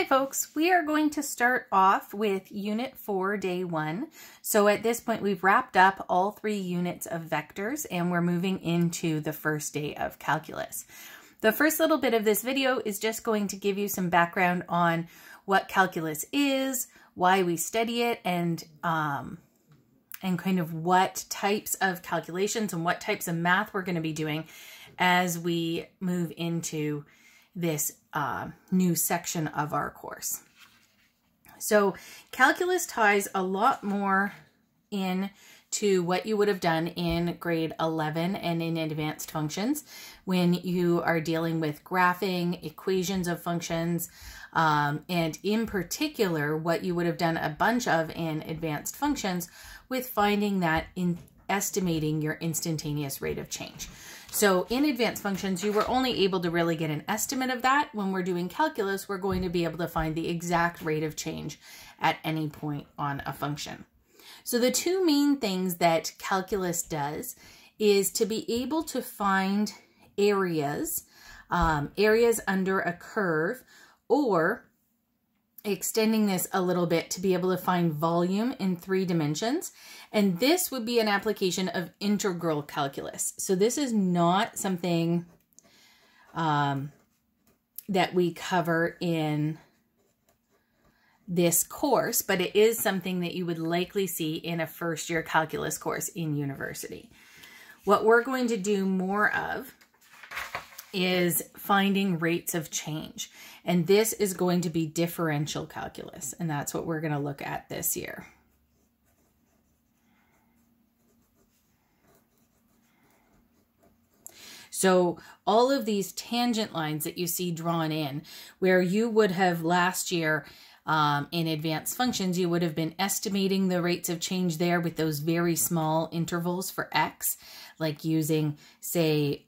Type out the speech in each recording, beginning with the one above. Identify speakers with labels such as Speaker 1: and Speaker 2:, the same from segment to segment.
Speaker 1: Hi folks, we are going to start off with Unit 4, Day 1. So at this point we've wrapped up all 3 units of vectors and we're moving into the first day of calculus. The first little bit of this video is just going to give you some background on what calculus is, why we study it, and kind of what types of calculations and what types of math we're going to be doing as we move into this new section of our course. So calculus ties a lot more into what you would have done in grade 11 and in advanced functions when you are dealing with graphing, equations of functions, and in particular what you would have done a bunch of in advanced functions with finding that in estimating your instantaneous rate of change. So in advanced functions, you were only able to really get an estimate of that. When we're doing calculus, we're going to be able to find the exact rate of change at any point on a function. So the 2 main things that calculus does is to be able to find areas, areas under a curve, or extending this a little bit to be able to find volume in 3 dimensions. And this would be an application of integral calculus. So this is not something that we cover in this course, but it is something that you would likely see in a first-year calculus course in university. What we're going to do more of is finding rates of change. And this is going to be differential calculus. And that's what we're going to look at this year. So all of these tangent lines that you see drawn in, where you would have last year in advanced functions, you would have been estimating the rates of change there with those very small intervals for x, like using, say,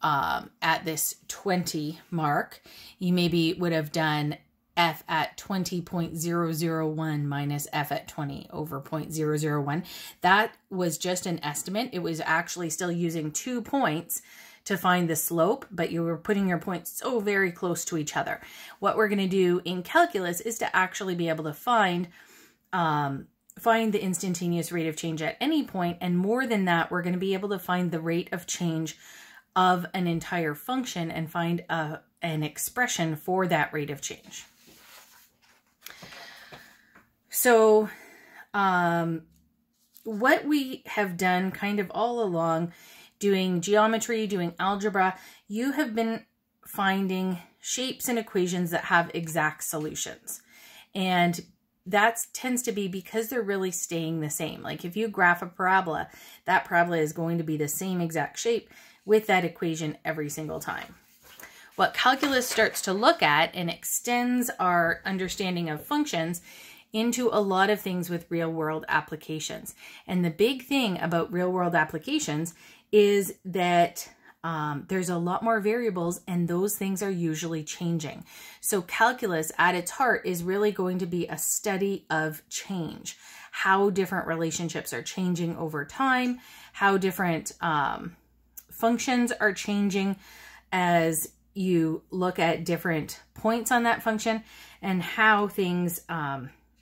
Speaker 1: at this 20 mark, you maybe would have done f at 20.001 minus f at 20 over 0.001. That was just an estimate. It was actually still using 2 points to find the slope, but you were putting your points so very close to each other. What we're going to do in calculus is to actually be able to find the instantaneous rate of change at any point, and more than that, we're going to be able to find the rate of change of an entire function and find an expression for that rate of change. So what we have done kind of all along, doing geometry, doing algebra, you have been finding shapes and equations that have exact solutions. And that tends to be because they're really staying the same. Like if you graph a parabola, that parabola is going to be the same exact shape with that equation every single time. What calculus starts to look at and extends our understanding of functions into a lot of things with real-world applications. And the big thing about real-world applications is that there's a lot more variables and those things are usually changing. So calculus at its heart is really going to be a study of change, how different relationships are changing over time, how different functions are changing as you look at different points on that function, and how things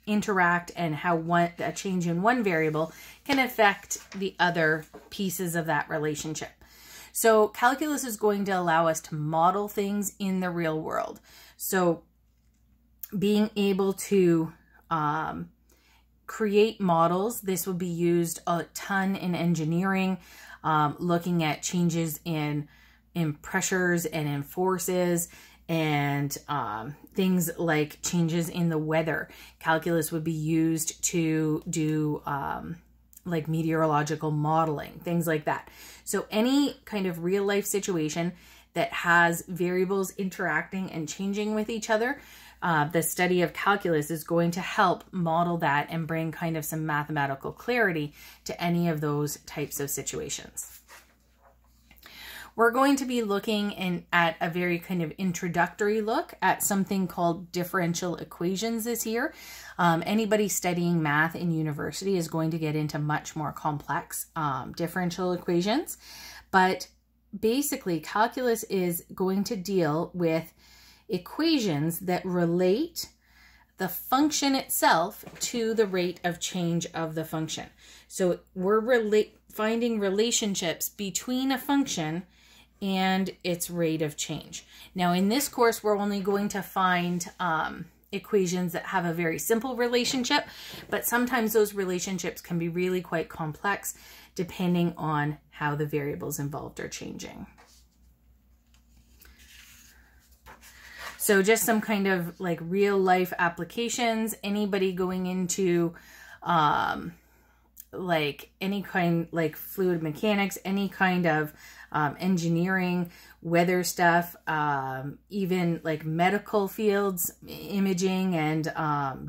Speaker 1: interact and how a change in one variable can affect the other pieces of that relationship. So calculus is going to allow us to model things in the real world. So being able to create models, this will be used a ton in engineering, looking at changes in pressures and in forces, and things like changes in the weather. Calculus would be used to do like meteorological modeling, things like that. So any kind of real life situation that has variables interacting and changing with each other, the study of calculus is going to help model that and bring kind of some mathematical clarity to any of those types of situations. We're going to be looking at a very kind of introductory look at something called differential equations this year. Anybody studying math in university is going to get into much more complex differential equations, but basically calculus is going to deal with equations that relate the function itself to the rate of change of the function. So we're finding relationships between a function and its rate of change. Now in this course, we're only going to find equations that have a very simple relationship, but sometimes those relationships can be really quite complex depending on how the variables involved are changing. So just some kind of like real life applications, anybody going into like any kind, like fluid mechanics, any kind of engineering, weather stuff, even like medical fields, imaging and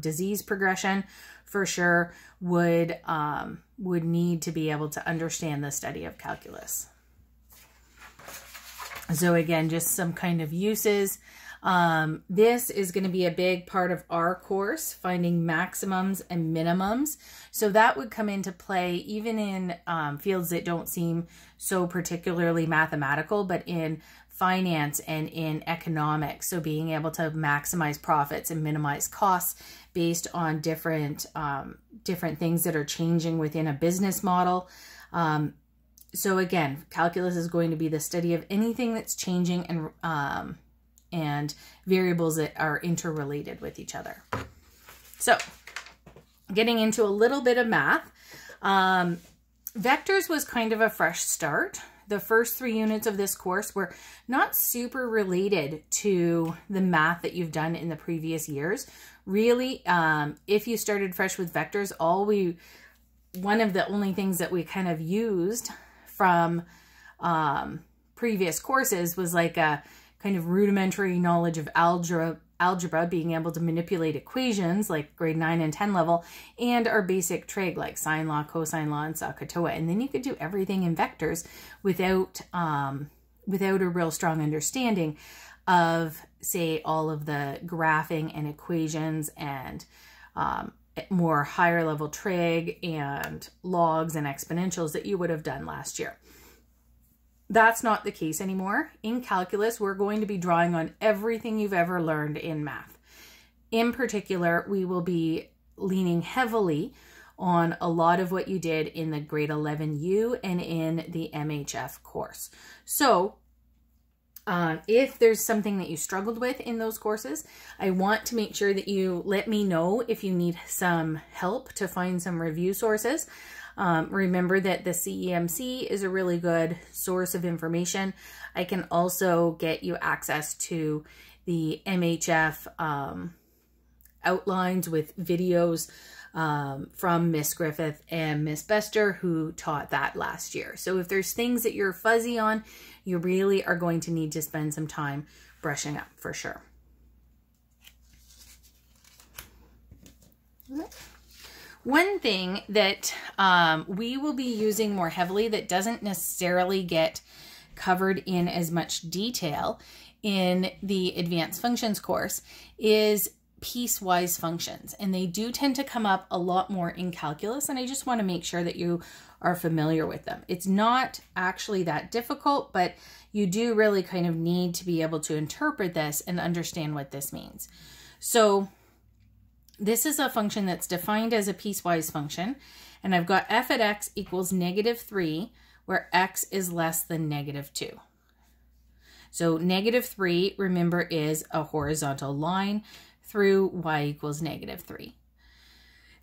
Speaker 1: disease progression for sure would need to be able to understand the study of calculus. So again, just some kind of uses. This is going to be a big part of our course, finding maximums and minimums. So that would come into play even in fields that don't seem so particularly mathematical, but in finance and in economics. So being able to maximize profits and minimize costs based on different things that are changing within a business model. So again, calculus is going to be the study of anything that's changing and variables that are interrelated with each other. So getting into a little bit of math, vectors was kind of a fresh start. The first 3 units of this course were not super related to the math that you've done in the previous years. Really, if you started fresh with vectors, one of the only things that we kind of used from previous courses was like a kind of rudimentary knowledge of algebra, being able to manipulate equations like grade 9 and 10 level, and our basic trig like sine law, cosine law, and SOHCAHTOA. And then you could do everything in vectors without a real strong understanding of, say, all of the graphing and equations and more higher level trig and logs and exponentials that you would have done last year. That's not the case anymore. In calculus, we're going to be drawing on everything you've ever learned in math. In particular, we will be leaning heavily on a lot of what you did in the grade 11U and in the MHF course. So if there's something that you struggled with in those courses, I want to make sure that you let me know if you need some help to find some review sources. Remember that the CEMC is a really good source of information. I can also get you access to the MHF outlines with videos from Miss Griffith and Miss Bester, who taught that last year. So if there's things that you're fuzzy on, you really are going to need to spend some time brushing up for sure. One thing that we will be using more heavily that doesn't necessarily get covered in as much detail in the advanced functions course is piecewise functions. And they do tend to come up a lot more in calculus, and I just want to make sure that you are familiar with them. It's not actually that difficult, but you do really kind of need to be able to interpret this and understand what this means. So this is a function that's defined as a piecewise function, and I've got f at x equals -3, where x is less than -2. So -3, remember, is a horizontal line through y equals -3.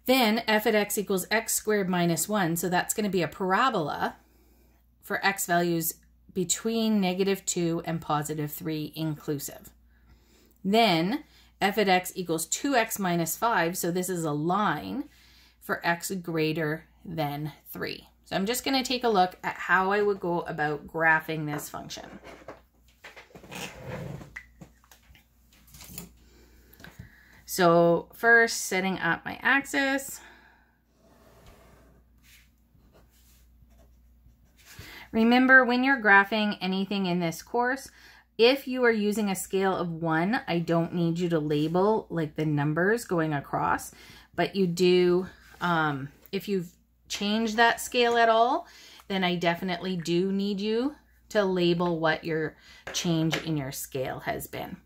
Speaker 1: Then f at x equals x squared minus 1, so that's going to be a parabola for x values between -2 and +3 inclusive. Then f at x equals 2x minus 5, so this is a line for x greater than 3. So I'm just going to take a look at how I would go about graphing this function. So first, setting up my axis. Remember, when you're graphing anything in this course, if you are using a scale of 1, I don't need you to label like the numbers going across, but you do, if you've changed that scale at all, then I definitely do need you to label what your change in your scale has been.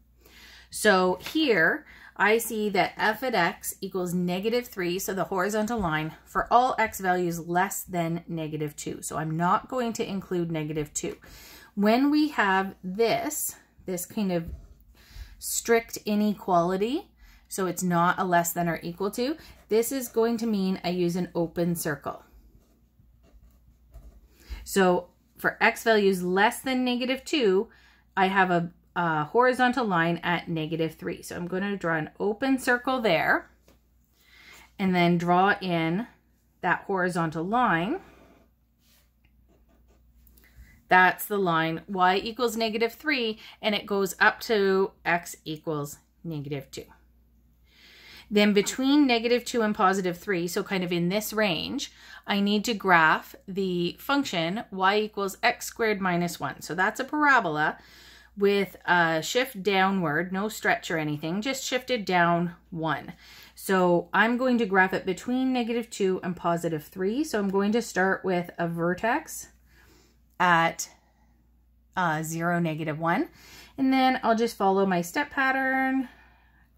Speaker 1: So here I see that f at x equals -3, so the horizontal line, for all x values less than -2. So I'm not going to include -2. When we have this kind of strict inequality, so it's not a less than or equal to, this is going to mean I use an open circle. So for x values less than -2, I have a horizontal line at -3. So I'm going to draw an open circle there and then draw in that horizontal line. That's the line y equals -3, and it goes up to x equals -2. Then between -2 and +3, so kind of in this range, I need to graph the function y equals x squared minus 1. So that's a parabola with a shift downward, no stretch or anything, just shifted down 1. So I'm going to graph it between -2 and +3. So I'm going to start with a vertex at 0, -1. And then I'll just follow my step pattern,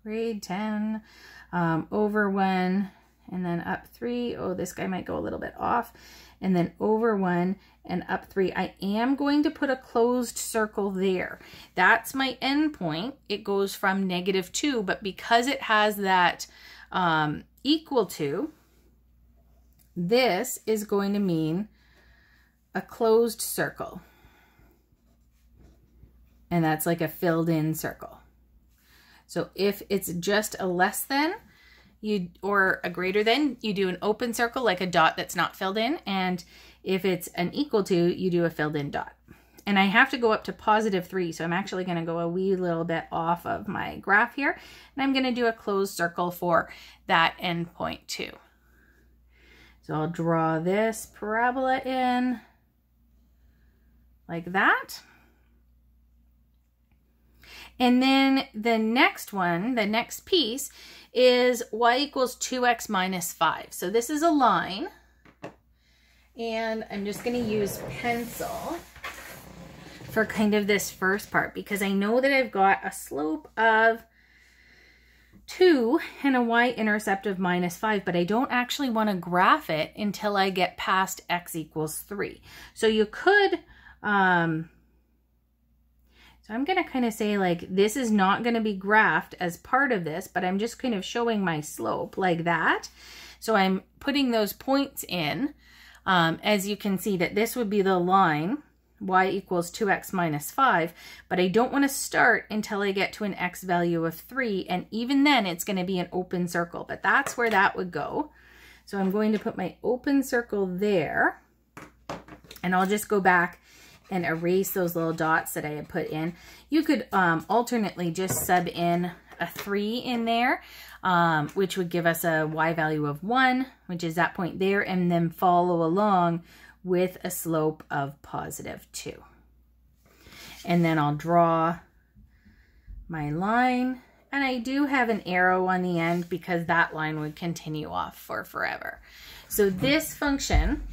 Speaker 1: grade 10, over 1, and then up 3. Oh, this guy might go a little bit off. And then over 1 and up 3. I am going to put a closed circle there. That's my end point. It goes from -2, but because it has that equal to, this is going to mean a closed circle. And that's like a filled in circle. So if it's just a less than, or a greater than, you do an open circle like a dot that's not filled in. And if it's an equal to, you do a filled in dot. And I have to go up to +3. So I'm actually going to go a wee little bit off of my graph here. And I'm going to do a closed circle for that endpoint too. So I'll draw this parabola in like that. And then the next one, the next piece is y equals 2x minus 5. So this is a line, and I'm just going to use pencil for kind of this first part because I know that I've got a slope of 2 and a y-intercept of -5, but I don't actually want to graph it until I get past x equals 3. So you could, so I'm going to kind of say like, this is not going to be graphed as part of this, but I'm just kind of showing my slope like that. So I'm putting those points in, as you can see that this would be the line, y equals 2x minus 5, but I don't want to start until I get to an x value of 3. And even then it's going to be an open circle, but that's where that would go. So I'm going to put my open circle there, and I'll just go back and erase those little dots that I had put in. You could alternately just sub in a 3 in there, which would give us a y value of 1, which is that point there, and then follow along with a slope of +2. And then I'll draw my line, and I do have an arrow on the end because that line would continue off for forever. So this function,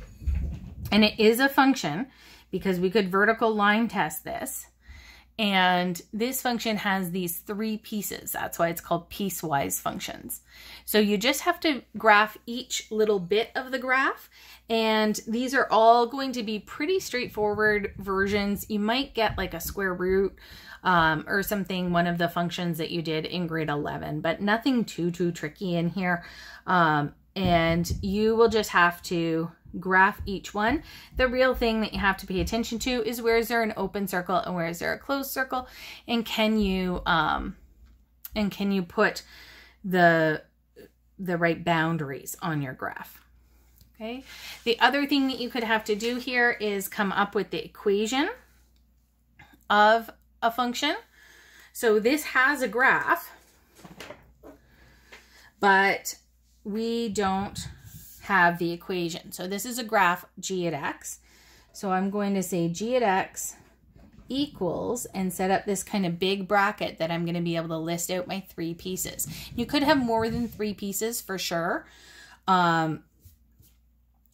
Speaker 1: and it is a function, because we could vertical line test this. And this function has these 3 pieces. That's why it's called piecewise functions. So you just have to graph each little bit of the graph. And these are all going to be pretty straightforward versions. You might get like a square root or something, one of the functions that you did in grade 11, but nothing too tricky in here. And you will just have to graph each one. The real thing that you have to pay attention to is where is there an open circle and where is there a closed circle, and can you put the right boundaries on your graph. Okay. The other thing that you could have to do here is come up with the equation of a function. So this has a graph, but we don't have the equation. So this is a graph g at x. So I'm going to say g at x equals, and set up this kind of big bracket that I'm going to be able to list out my 3 pieces. You could have more than 3 pieces for sure.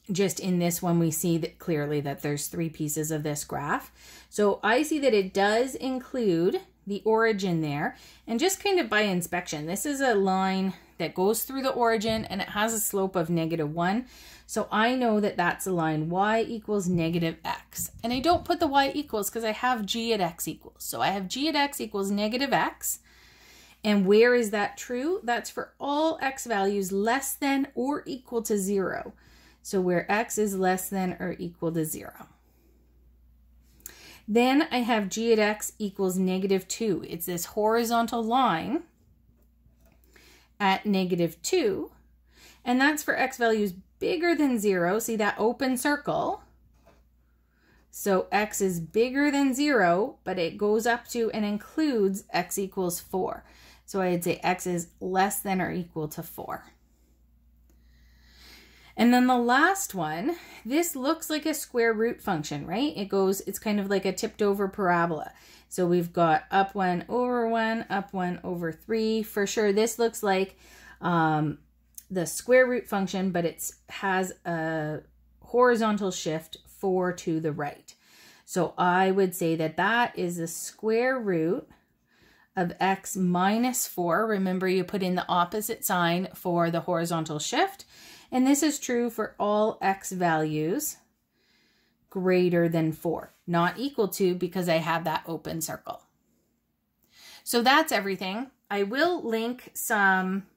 Speaker 1: Just in this one, we see that clearly that there's 3 pieces of this graph. So I see that it does include the origin there, and just kind of by inspection, this is a line that goes through the origin and it has a slope of -1. So I know that that's a line y equals -x. And I don't put the y equals because I have g at x equals. So I have g at x equals -x. And where is that true? That's for all x values less than or equal to 0. So where x is less than or equal to 0. Then I have g at x equals -2. It's this horizontal line at -2. And that's for x values bigger than 0. See that open circle? So x is bigger than 0, but it goes up to and includes x equals 4. So I'd say x is less than or equal to 4. And then the last one, this looks like a square root function, right? It's kind of like a tipped over parabola. So we've got up 1 over 1, up 1 over 3. For sure, this looks like the square root function, but it has a horizontal shift 4 to the right. So I would say that that is the square root of x minus 4. Remember, you put in the opposite sign for the horizontal shift. And this is true for all x values greater than 4. Not equal to, because I have that open circle. So that's everything. I will link some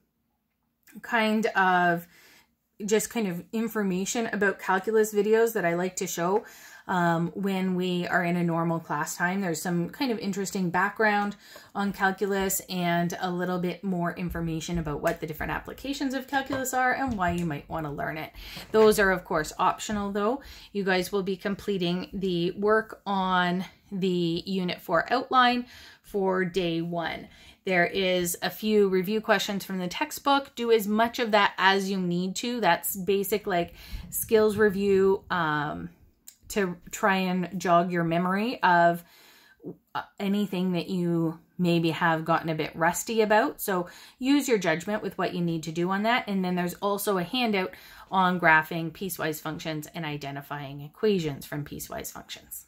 Speaker 1: kind of information about calculus videos that I like to show when we are in a normal class time. There's some kind of interesting background on calculus and a little bit more information about what the different applications of calculus are and why you might want to learn it. Those are, of course, optional though. You guys will be completing the work on the Unit 4 outline for day 1. There is a few review questions from the textbook. Do as much of that as you need to. That's basic like skills review to try and jog your memory of anything that you maybe have gotten a bit rusty about. So use your judgment with what you need to do on that. And then there's also a handout on graphing piecewise functions and identifying equations from piecewise functions.